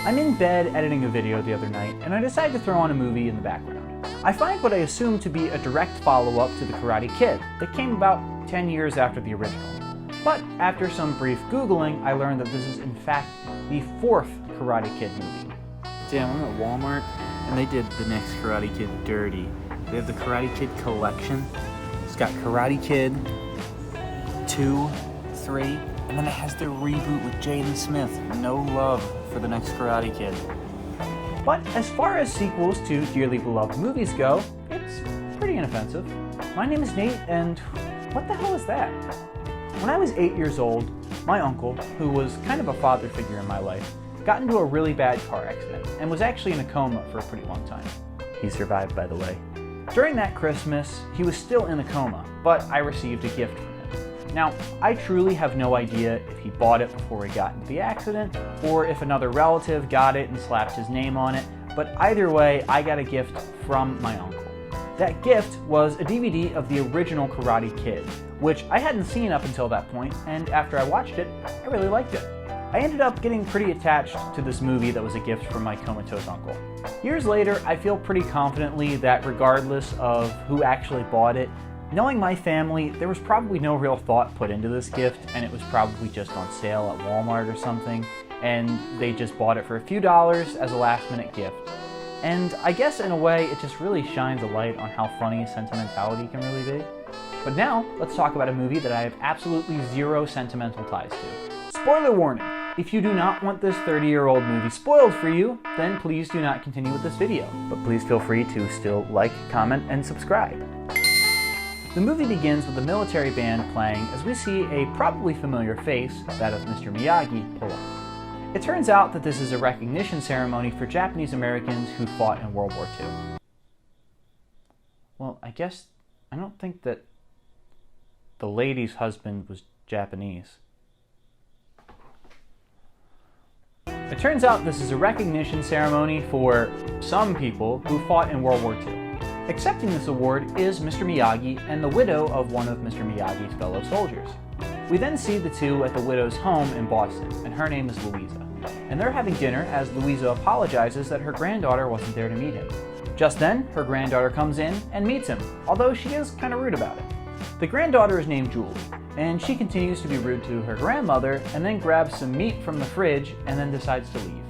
I'm in bed editing a video the other night, and I decided to throw on a movie in the background. I find what I assume to be a direct follow-up to The Karate Kid that came about 10 years after the original. But after some brief Googling, I learned that this is in fact the fourth Karate Kid movie. Damn, I'm at Walmart, and they did the next Karate Kid dirty. They have the Karate Kid collection. It's got Karate Kid 2, 3, and then it has their reboot with Jaden Smith. No love for the next Karate Kid. But as far as sequels to dearly beloved movies go, it's pretty inoffensive. My name is Nate, and what the hell is that? When I was 8 years old, my uncle, who was kind of a father figure in my life, got into a really bad car accident and was actually in a coma for a pretty long time. He survived, by the way. During that Christmas, he was still in a coma, but I received a gift from him. Now, I truly have no idea if he bought it before he got into the accident, or if another relative got it and slapped his name on it, but either way, I got a gift from my uncle. That gift was a DVD of the original Karate Kid, which I hadn't seen up until that point, and after I watched it, I really liked it. I ended up getting pretty attached to this movie that was a gift from my comatose uncle. Years later, I feel pretty confidently that regardless of who actually bought it, knowing my family, there was probably no real thought put into this gift, and it was probably just on sale at Walmart or something, and they just bought it for a few dollars as a last-minute gift. And I guess in a way, it just really shines a light on how funny sentimentality can really be. But now, let's talk about a movie that I have absolutely zero sentimental ties to. Spoiler warning! If you do not want this 30-year-old movie spoiled for you, then please do not continue with this video. But please feel free to still like, comment, and subscribe. The movie begins with a military band playing as we see a probably familiar face, that of Mr. Miyagi, pull up. It turns out that this is a recognition ceremony for Japanese Americans who fought in World War II. Well, I don't think that the lady's husband was Japanese. It turns out this is a recognition ceremony for some people who fought in World War II. Accepting this award is Mr. Miyagi and the widow of one of Mr. Miyagi's fellow soldiers. We then see the two at the widow's home in Boston, and her name is Louisa. And they're having dinner as Louisa apologizes that her granddaughter wasn't there to meet him. Just then, her granddaughter comes in and meets him, although she is kind of rude about it. The granddaughter is named Julie, and she continues to be rude to her grandmother and then grabs some meat from the fridge and then decides to leave.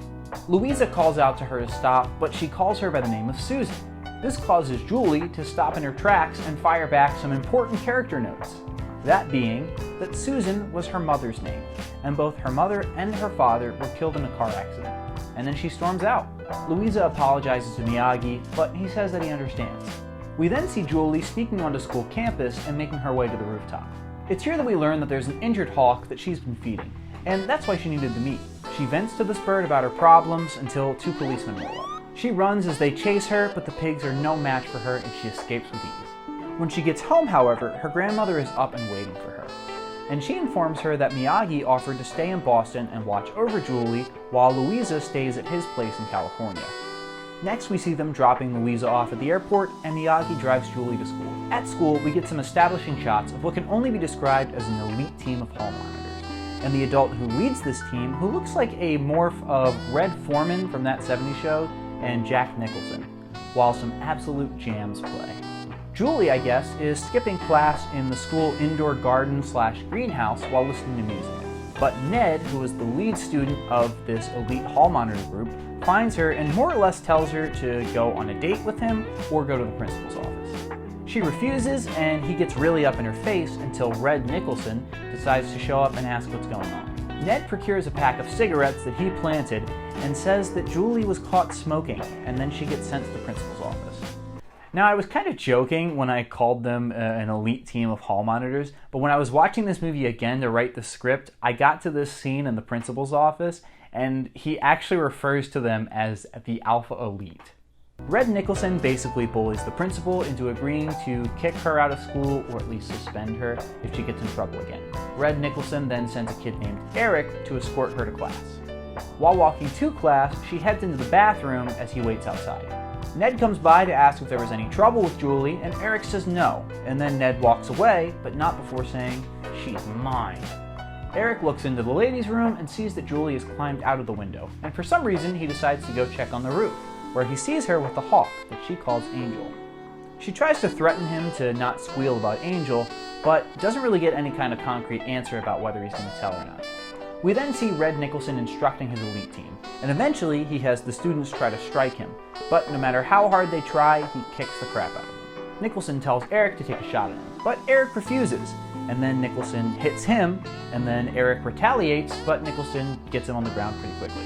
Louisa calls out to her to stop, but she calls her by the name of Susan. This causes Julie to stop in her tracks and fire back some important character notes. That being that Susan was her mother's name, and both her mother and her father were killed in a car accident. And then she storms out. Louisa apologizes to Miyagi, but he says that he understands. We then see Julie sneaking onto school campus and making her way to the rooftop. It's here that we learn that there's an injured hawk that she's been feeding, and that's why she needed the meat. She vents to this bird about her problems until two policemen roll up. She runs as they chase her, but the pigs are no match for her and she escapes with ease. When she gets home, however, her grandmother is up and waiting for her. And she informs her that Miyagi offered to stay in Boston and watch over Julie while Louisa stays at his place in California. Next, we see them dropping Louisa off at the airport, and Miyagi drives Julie to school. At school, we get some establishing shots of what can only be described as an elite team of hall monitors. And the adult who leads this team, who looks like a morph of Red Foreman from That 70s Show, and Jack Nicholson, while some absolute jams play. Julie, I guess, is skipping class in the school indoor garden/greenhouse while listening to music. But Ned, who is the lead student of this elite hall monitor group, finds her and more or less tells her to go on a date with him or go to the principal's office. She refuses, and he gets really up in her face until Red Nicholson decides to show up and ask what's going on. Ned procures a pack of cigarettes that he planted and says that Julie was caught smoking, and then she gets sent to the principal's office. Now, I was kind of joking when I called them an elite team of hall monitors, but when I was watching this movie again to write the script, I got to this scene in the principal's office, and he actually refers to them as the Alpha Elite. Red Nicholson basically bullies the principal into agreeing to kick her out of school, or at least suspend her if she gets in trouble again. Red Nicholson then sends a kid named Eric to escort her to class. While walking to class, she heads into the bathroom as he waits outside. Ned comes by to ask if there was any trouble with Julie, and Eric says no, and then Ned walks away, but not before saying, "She's mine." Eric looks into the ladies' room and sees that Julie has climbed out of the window, and for some reason he decides to go check on the roof, where he sees her with the hawk that she calls Angel. She tries to threaten him to not squeal about Angel, but doesn't really get any kind of concrete answer about whether he's going to tell or not. We then see Red Nicholson instructing his elite team, and eventually he has the students try to strike him, but no matter how hard they try, he kicks the crap out of them. Nicholson tells Eric to take a shot at him, but Eric refuses, and then Nicholson hits him, and then Eric retaliates, but Nicholson gets him on the ground pretty quickly.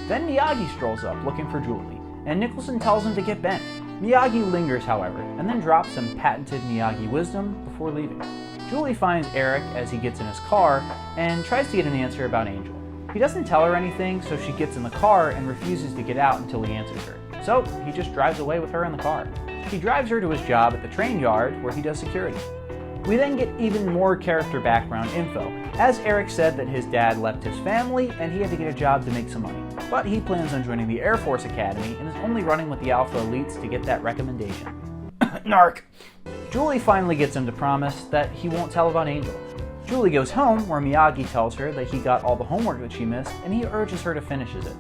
Then Miyagi strolls up looking for Julie, and Nicholson tells him to get bent. Miyagi lingers, however, and then drops some patented Miyagi wisdom before leaving. Julie finds Eric as he gets in his car and tries to get an answer about Angel. He doesn't tell her anything, so she gets in the car and refuses to get out until he answers her. So he just drives away with her in the car. He drives her to his job at the train yard where he does security. We then get even more character background info, as Eric said that his dad left his family and he had to get a job to make some money. But he plans on joining the Air Force Academy and is only running with the Alpha Elites to get that recommendation. Narc! Julie finally gets him to promise that he won't tell about Angel. Julie goes home where Miyagi tells her that he got all the homework that she missed and he urges her to finish it.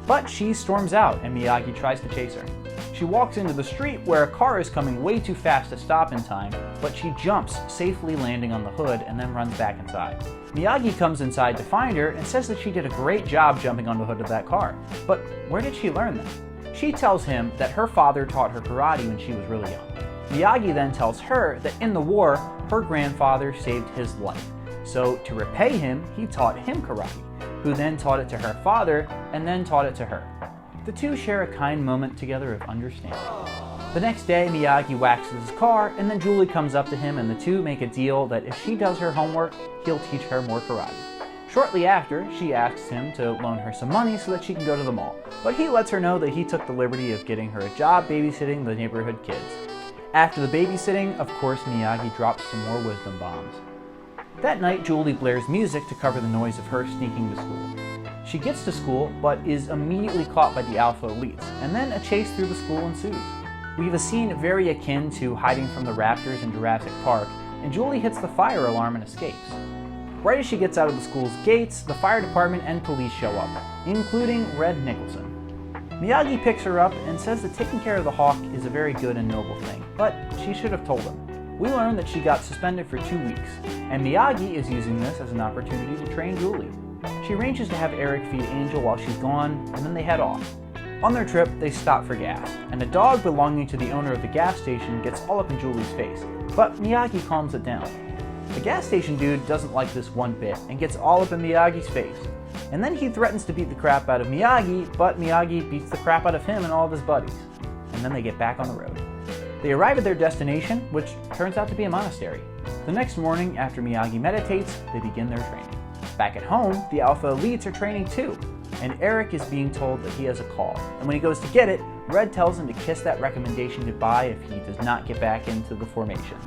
But she storms out and Miyagi tries to chase her. She walks into the street where a car is coming way too fast to stop in time, but she jumps, safely landing on the hood and then runs back inside. Miyagi comes inside to find her and says that she did a great job jumping on the hood of that car. But where did she learn that? She tells him that her father taught her karate when she was really young. Miyagi then tells her that in the war, her grandfather saved his life. So to repay him, he taught him karate, who then taught it to her father and then taught it to her. The two share a kind moment together of understanding. The next day, Miyagi waxes his car, and then Julie comes up to him and the two make a deal that if she does her homework, he'll teach her more karate. Shortly after, she asks him to loan her some money so that she can go to the mall, but he lets her know that he took the liberty of getting her a job babysitting the neighborhood kids. After the babysitting, of course, Miyagi drops some more wisdom bombs. That night, Julie blares music to cover the noise of her sneaking to school. She gets to school, but is immediately caught by the Alpha Elites, and then a chase through the school ensues. We have a scene very akin to Hiding from the Raptors in Jurassic Park, and Julie hits the fire alarm and escapes. Right as she gets out of the school's gates, the fire department and police show up, including Red Nicholson. Miyagi picks her up and says that taking care of the hawk is a very good and noble thing, but she should have told him. We learn that she got suspended for 2 weeks, and Miyagi is using this as an opportunity to train Julie. She arranges to have Eric feed Angel while she's gone, and then they head off. On their trip, they stop for gas, and a dog belonging to the owner of the gas station gets all up in Julie's face, but Miyagi calms it down. The gas station dude doesn't like this one bit and gets all up in Miyagi's face. And then he threatens to beat the crap out of Miyagi, but Miyagi beats the crap out of him and all of his buddies. And then they get back on the road. They arrive at their destination, which turns out to be a monastery. The next morning, after Miyagi meditates, they begin their training. Back at home, the Alpha Elites are training too, and Eric is being told that he has a call. And when he goes to get it, Red tells him to kiss that recommendation goodbye if he does not get back into the formation.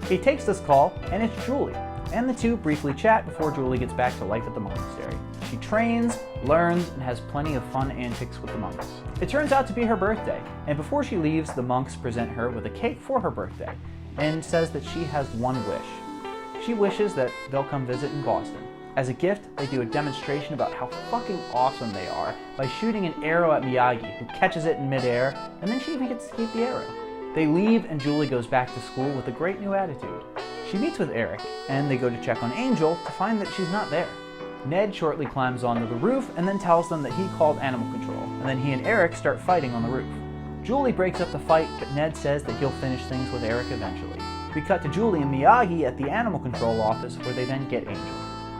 He takes this call, and it's Julie, and the two briefly chat before Julie gets back to life at the monastery. She trains, learns, and has plenty of fun antics with the monks. It turns out to be her birthday, and before she leaves, the monks present her with a cake for her birthday, and says that she has one wish. She wishes that they'll come visit in Boston. As a gift, they do a demonstration about how fucking awesome they are by shooting an arrow at Miyagi, who catches it in midair, and then she even gets to keep the arrow. They leave, and Julie goes back to school with a great new attitude. She meets with Eric, and they go to check on Angel to find that she's not there. Ned shortly climbs onto the roof and then tells them that he called animal control, and then he and Eric start fighting on the roof. Julie breaks up the fight, but Ned says that he'll finish things with Eric eventually. We cut to Julie and Miyagi at the animal control office, where they then get Angel.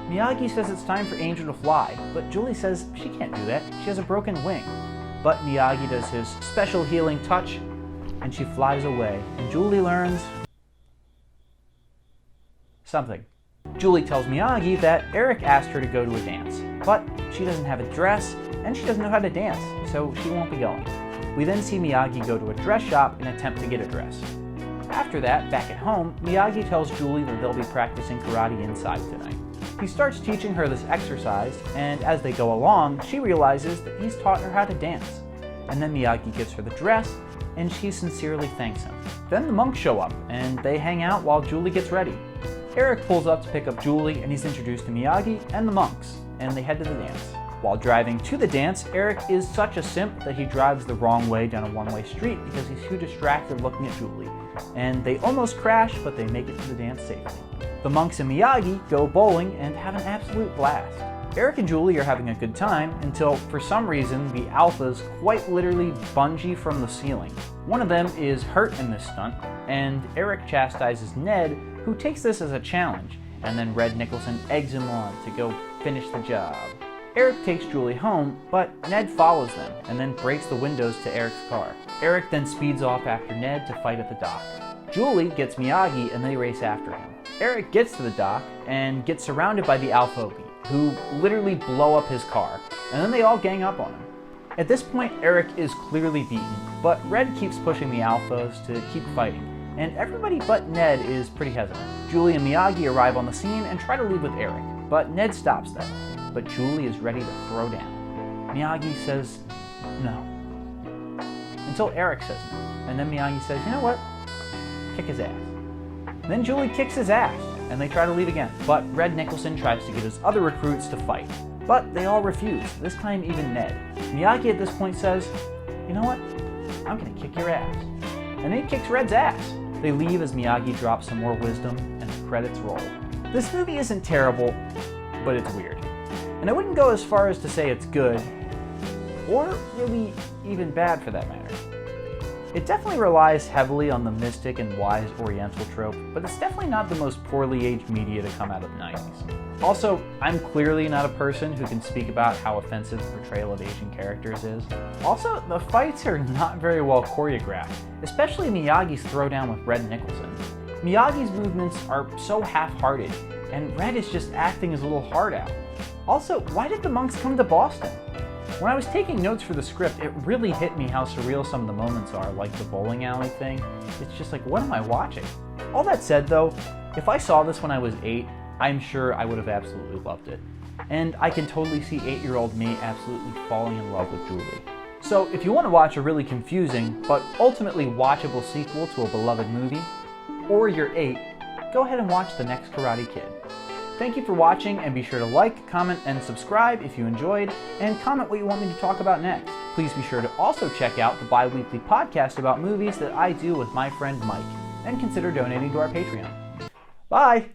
Miyagi says it's time for Angel to fly, but Julie says she can't do that, she has a broken wing. But Miyagi does his special healing touch, and she flies away, and Julie learns something. Julie tells Miyagi that Eric asked her to go to a dance, but she doesn't have a dress, and she doesn't know how to dance, so she won't be going. We then see Miyagi go to a dress shop and attempt to get a dress. After that, back at home, Miyagi tells Julie that they'll be practicing karate inside tonight. He starts teaching her this exercise, and as they go along, she realizes that he's taught her how to dance. And then Miyagi gives her the dress, and she sincerely thanks him. Then the monks show up, and they hang out while Julie gets ready. Eric pulls up to pick up Julie, and he's introduced to Miyagi and the monks, and they head to the dance. While driving to the dance, Eric is such a simp that he drives the wrong way down a one-way street because he's too distracted looking at Julie. And they almost crash, but they make it to the dance safely. The monks and Miyagi go bowling and have an absolute blast. Eric and Julie are having a good time until, for some reason, the alphas quite literally bungee from the ceiling. One of them is hurt in this stunt, and Eric chastises Ned, who takes this as a challenge, and then Red Nicholson eggs him on to go finish the job. Eric takes Julie home, but Ned follows them and then breaks the windows to Eric's car. Eric then speeds off after Ned to fight at the dock. Julie gets Miyagi and they race after him. Eric gets to the dock and gets surrounded by the Alpha Elite, who literally blow up his car, and then they all gang up on him. At this point, Eric is clearly beaten, but Red keeps pushing the Alphas to keep fighting, and everybody but Ned is pretty hesitant. Julie and Miyagi arrive on the scene and try to leave with Eric, but Ned stops them. But Julie is ready to throw down. Miyagi says no. Until Eric says no. And then Miyagi says, you know what? Kick his ass. Then Julie kicks his ass, and they try to leave again. But Red Nicholson tries to get his other recruits to fight. But they all refuse, this time even Ned. Miyagi at this point says, you know what? I'm gonna kick your ass. And he kicks Red's ass. They leave as Miyagi drops some more wisdom, and the credits roll. This movie isn't terrible, but it's weird. And I wouldn't go as far as to say it's good, or really even bad for that matter. It definitely relies heavily on the mystic and wise Oriental trope, but it's definitely not the most poorly aged media to come out of the 90s. Also, I'm clearly not a person who can speak about how offensive the portrayal of Asian characters is. Also, the fights are not very well choreographed, especially Miyagi's throwdown with Red Nicholson. Miyagi's movements are so half-hearted, and Red is just acting his little heart out. Also, why did the monks come to Boston? When I was taking notes for the script, it really hit me how surreal some of the moments are, like the bowling alley thing. It's just like, what am I watching? All that said though, if I saw this when I was 8, I'm sure I would have absolutely loved it. And I can totally see 8-year-old me absolutely falling in love with Julie. So if you want to watch a really confusing, but ultimately watchable sequel to a beloved movie, or you're 8, go ahead and watch The Next Karate Kid. Thank you for watching, and be sure to like, comment, and subscribe if you enjoyed, and comment what you want me to talk about next. Please be sure to also check out the bi-weekly podcast about movies that I do with my friend Mike, and consider donating to our Patreon. Bye!